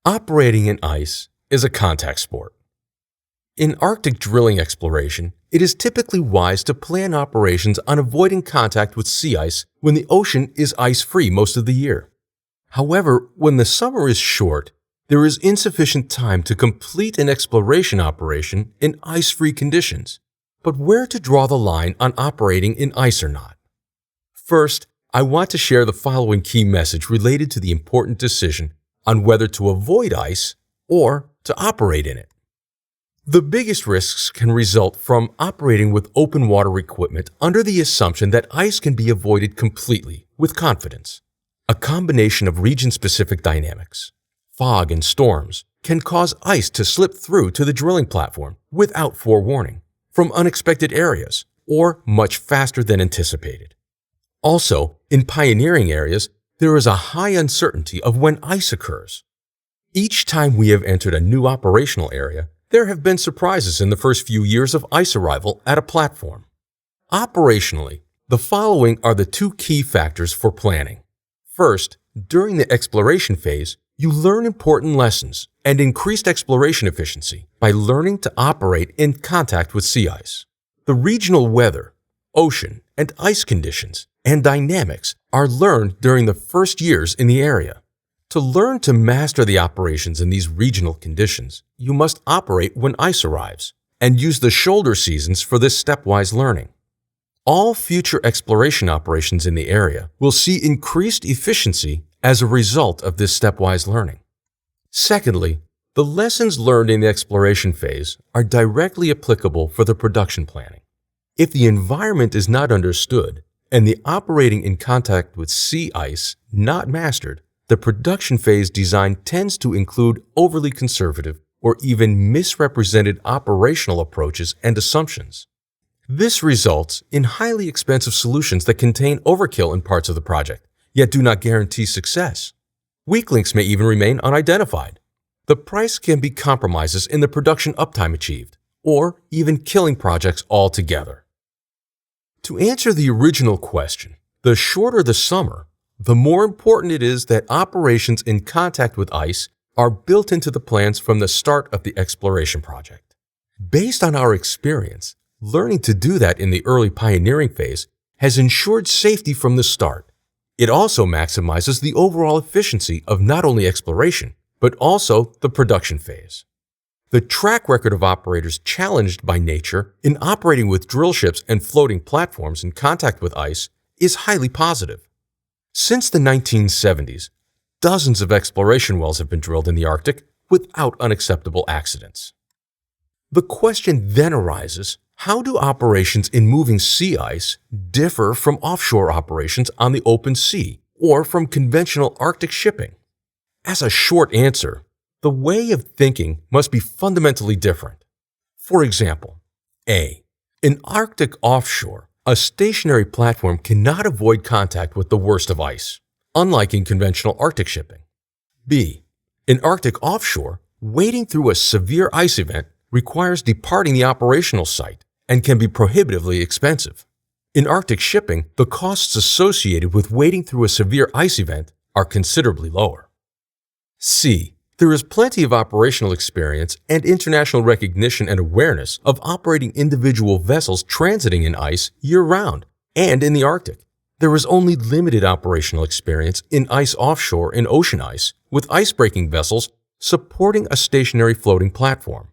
Operating in ice is a contact sport. In Arctic drilling exploration, it is typically wise to plan operations on avoiding contact with sea ice when the ocean is ice-free most of the year. However, when the summer is short, there is insufficient time to complete an exploration operation in ice-free conditions. But where to draw the line on operating in ice or not? First, I want to share the following key message related to the important decision on whether to avoid ice or to operate in it. The biggest risks can result from operating with open water equipment under the assumption that ice can be avoided completely with confidence. A combination of region-specific dynamics, fog and storms, can cause ice to slip through to the drilling platform without forewarning, from unexpected areas, or much faster than anticipated. Also, in pioneering areas, there is a high uncertainty of when ice occurs. Each time we have entered a new operational area, there have been surprises in the first few years of ice arrival at a platform. Operationally, the following are the two key factors for planning. First, during the exploration phase, you learn important lessons and increased exploration efficiency by learning to operate in contact with sea ice. The regional weather, ocean, and ice conditions and dynamics are learned during the first years in the area. To learn to master the operations in these regional conditions, you must operate when ice arrives and use the shoulder seasons for this stepwise learning. All future exploration operations in the area will see increased efficiency as a result of this stepwise learning. Secondly, the lessons learned in the exploration phase are directly applicable for the production planning. If the environment is not understood and the operating in contact with sea ice not mastered, the production phase design tends to include overly conservative or even misrepresented operational approaches and assumptions. This results in highly expensive solutions that contain overkill in parts of the project, yet do not guarantee success. Weak links may even remain unidentified. The price can be compromises in the production uptime achieved, or even killing projects altogether. To answer the original question, the shorter the summer, the more important it is that operations in contact with ice are built into the plans from the start of the exploration project. Based on our experience, learning to do that in the early pioneering phase has ensured safety from the start. It also maximizes the overall efficiency of not only exploration, but also the production phase. The track record of operators challenged by nature in operating with drill ships and floating platforms in contact with ice is highly positive. Since the 1970s, dozens of exploration wells have been drilled in the Arctic without unacceptable accidents. The question then arises, how do operations in moving sea ice differ from offshore operations on the open sea or from conventional Arctic shipping? As a short answer, the way of thinking must be fundamentally different. For example, A. In Arctic offshore, a stationary platform cannot avoid contact with the worst of ice, unlike in conventional Arctic shipping. B. In Arctic offshore, wading through a severe ice event requires departing the operational site and can be prohibitively expensive. In Arctic shipping, the costs associated with wading through a severe ice event are considerably lower. C. There is plenty of operational experience and international recognition and awareness of operating individual vessels transiting in ice year-round and in the Arctic. There is only limited operational experience in ice offshore and ocean ice, with ice-breaking vessels supporting a stationary floating platform.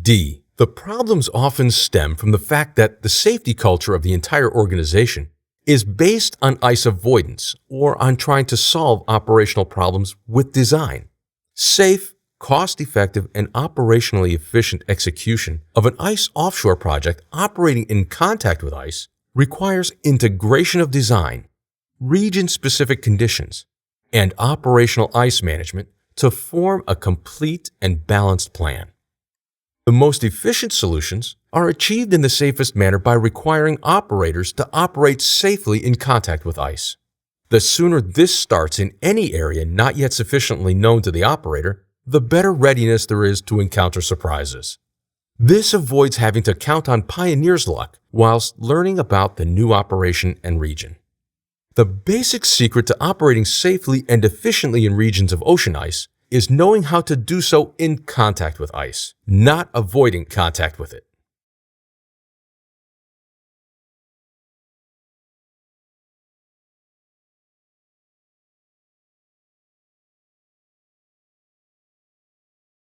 D. The problems often stem from the fact that the safety culture of the entire organization is based on ice avoidance or on trying to solve operational problems with design. Safe, cost-effective, and operationally efficient execution of an ice offshore project operating in contact with ice requires integration of design, region-specific conditions, and operational ice management to form a complete and balanced plan. The most efficient solutions are achieved in the safest manner by requiring operators to operate safely in contact with ice. The sooner this starts in any area not yet sufficiently known to the operator, the better readiness there is to encounter surprises. This avoids having to count on pioneer's luck whilst learning about the new operation and region. The basic secret to operating safely and efficiently in regions of ocean ice is knowing how to do so in contact with ice, not avoiding contact with it.